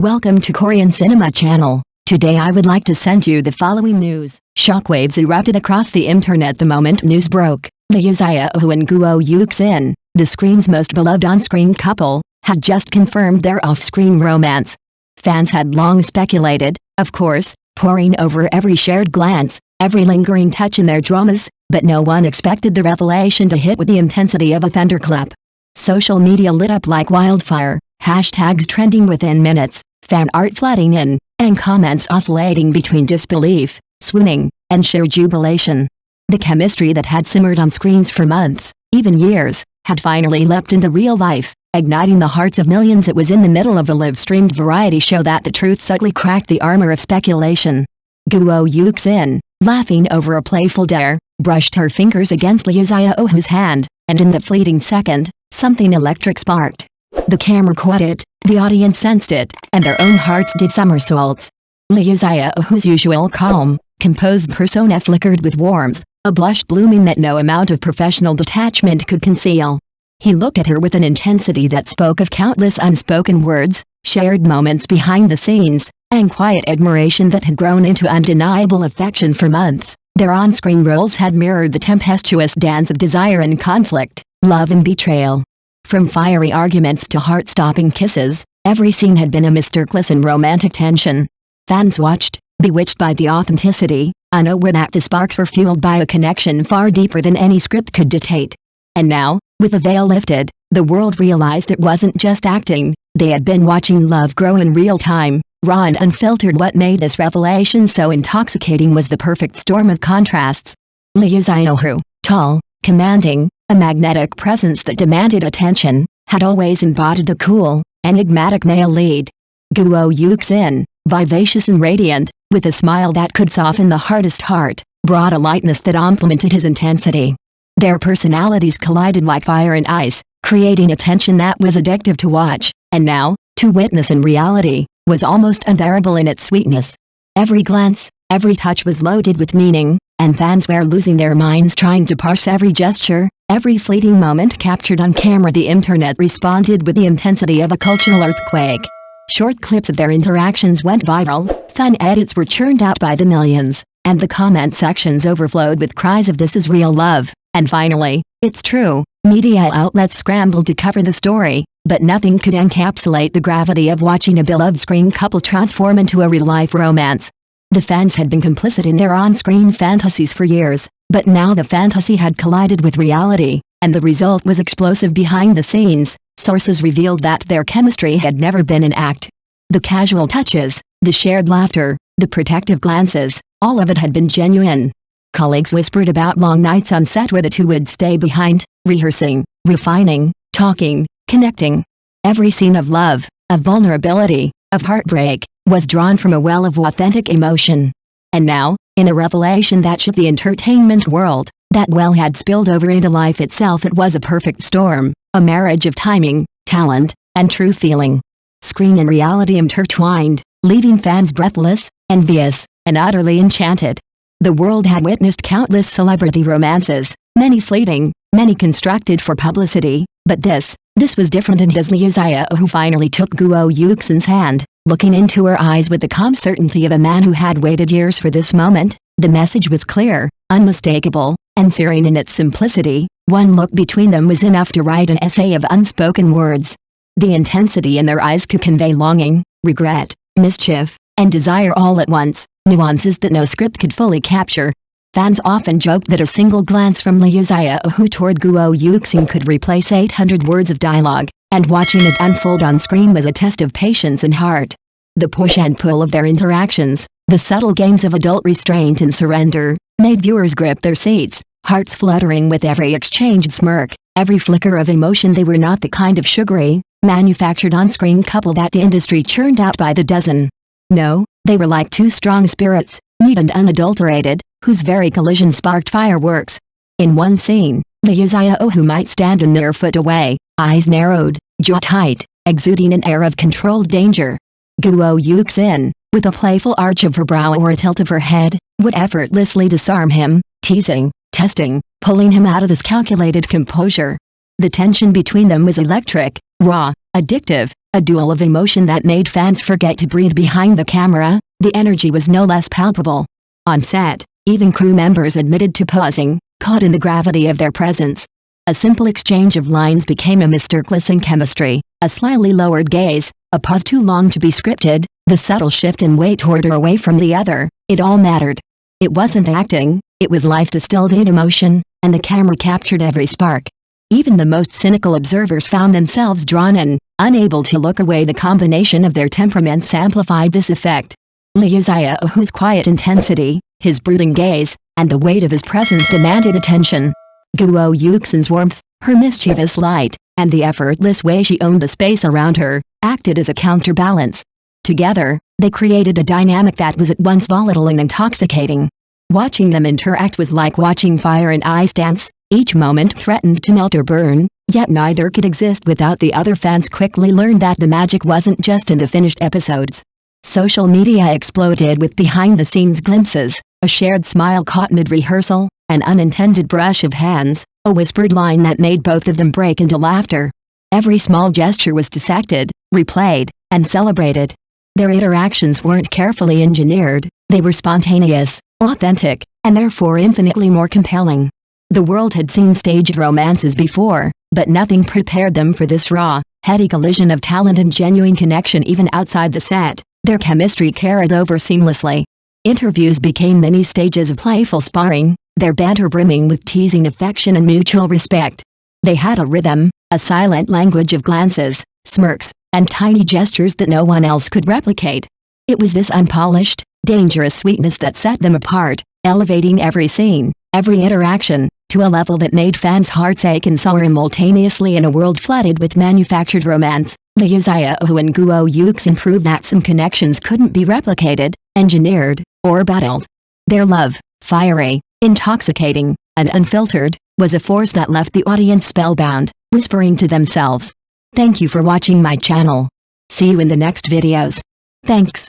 Welcome to Korean Cinema Channel. Today I would like to send you the following news. Shockwaves erupted across the internet the moment news broke. Xiaohu and Yuxin, the screen's most beloved on-screen couple, had just confirmed their off-screen romance. Fans had long speculated, of course, poring over every shared glance, every lingering touch in their dramas, but no one expected the revelation to hit with the intensity of a thunderclap. Social media lit up like wildfire, hashtags trending within minutes, fan art flooding in, and comments oscillating between disbelief, swooning, and sheer jubilation. The chemistry that had simmered on screens for months, even years, had finally leapt into real life, igniting the hearts of millions. It was in the middle of a live-streamed variety show that the truth subtly cracked the armor of speculation. Yuxin, laughing over a playful dare, brushed her fingers against Xiaohu's hand, and in the fleeting second, something electric sparked. The camera caught it, the audience sensed it, and their own hearts did somersaults. Xiaohu's usual calm, composed persona flickered with warmth, a blush blooming that no amount of professional detachment could conceal. He looked at her with an intensity that spoke of countless unspoken words, shared moments behind the scenes, and quiet admiration that had grown into undeniable affection for months. Their on-screen roles had mirrored the tempestuous dance of desire and conflict, love and betrayal. From fiery arguments to heart-stopping kisses, every scene had been a masterclass in romantic tension. Fans watched, bewitched by the authenticity, unaware that the sparks were fueled by a connection far deeper than any script could dictate. And now, with the veil lifted, the world realized it wasn't just acting. They had been watching love grow in real time, raw and unfiltered. What made this revelation so intoxicating was the perfect storm of contrasts. Xiaohu, tall, commanding, a magnetic presence that demanded attention, had always embodied the cool, enigmatic male lead. Yuxin, vivacious and radiant, with a smile that could soften the hardest heart, brought a lightness that complemented his intensity. Their personalities collided like fire and ice, creating a tension that was addictive to watch, and now, to witness in reality, was almost unbearable in its sweetness. Every glance, every touch was loaded with meaning, and fans were losing their minds trying to parse every gesture, every fleeting moment captured on camera. The internet responded with the intensity of a cultural earthquake. Short clips of their interactions went viral, fun edits were churned out by the millions, and the comment sections overflowed with cries of "This is real love," and finally, "It's true." Media outlets scrambled to cover the story, but nothing could encapsulate the gravity of watching a beloved screen couple transform into a real-life romance. The fans had been complicit in their on-screen fantasies for years, but now the fantasy had collided with reality, and the result was explosive behind the scenes. Sources revealed that their chemistry had never been an act. The casual touches, the shared laughter, the protective glances, all of it had been genuine. Colleagues whispered about long nights on set where the two would stay behind, rehearsing, refining, talking, connecting. Every scene of love, of vulnerability, of heartbreak, was drawn from a well of authentic emotion. And now, in a revelation that shook the entertainment world, that well had spilled over into life itself. It was a perfect storm, a marriage of timing, talent, and true feeling. Screen and reality intertwined, leaving fans breathless, envious, and utterly enchanted. The world had witnessed countless celebrity romances, many fleeting, many constructed for publicity, but this was different. And as Xiaohu finally took Yuxin's hand, looking into her eyes with the calm certainty of a man who had waited years for this moment, the message was clear, unmistakable, and serene in its simplicity. One look between them was enough to write an essay of unspoken words. The intensity in their eyes could convey longing, regret, mischief, and desire all at once, nuances that no script could fully capture. Fans often joked that a single glance from Xiaohu toward Yuxin could replace 800 words of dialogue, and watching it unfold on screen was a test of patience and heart. The push and pull of their interactions, the subtle games of adult restraint and surrender, made viewers grip their seats, hearts fluttering with every exchanged smirk, every flicker of emotion. They were not the kind of sugary, manufactured on-screen couple that the industry churned out by the dozen. No, they were like two strong spirits, neat and unadulterated, whose very collision sparked fireworks. In one scene, Xiaohu might stand a mere foot away, eyes narrowed, jaw tight, exuding an air of controlled danger. Yuxin, with a playful arch of her brow or a tilt of her head, would effortlessly disarm him, teasing, testing, pulling him out of his calculated composure. The tension between them was electric, raw, addictive, A duel of emotion that made fans forget to breathe behind the camera. The energy was no less palpable. On set, even crew members admitted to pausing, caught in the gravity of their presence. A simple exchange of lines became a masterclass in chemistry, a slyly lowered gaze, a pause too long to be scripted, the subtle shift in weight toward or away from the other. It all mattered. It wasn't acting, it was life distilled in emotion, and the camera captured every spark. Even the most cynical observers found themselves drawn in, unable to look away. The combination of their temperaments amplified this effect. Xiaohu's quiet intensity, his brooding gaze, and the weight of his presence demanded attention. Guo Yuxin's warmth, her mischievous light, and the effortless way she owned the space around her, acted as a counterbalance. Together, they created a dynamic that was at once volatile and intoxicating. Watching them interact was like watching fire and ice dance. Each moment threatened to melt or burn, yet neither could exist without the other. Fans quickly learned that the magic wasn't just in the finished episodes. Social media exploded with behind-the-scenes glimpses, a shared smile caught mid-rehearsal, an unintended brush of hands, a whispered line that made both of them break into laughter. Every small gesture was dissected, replayed, and celebrated. Their interactions weren't carefully engineered, they were spontaneous, authentic, and therefore infinitely more compelling. The world had seen staged romances before, but nothing prepared them for this raw, heady collision of talent and genuine connection. Even outside the set, their chemistry carried over seamlessly. Interviews became mini stages of playful sparring, their banter brimming with teasing affection and mutual respect. They had a rhythm, a silent language of glances, smirks, and tiny gestures that no one else could replicate. It was this unpolished, dangerous sweetness that set them apart, elevating every scene, every interaction, to a level that made fans' hearts ache and soar simultaneously. In a world flooded with manufactured romance, Xiaohu and Guo Yuxin proved that some connections couldn't be replicated, engineered, or battled. Their love, fiery, intoxicating, and unfiltered, was a force that left the audience spellbound, whispering to themselves, "Thank you for watching my channel. See you in the next videos." Thanks.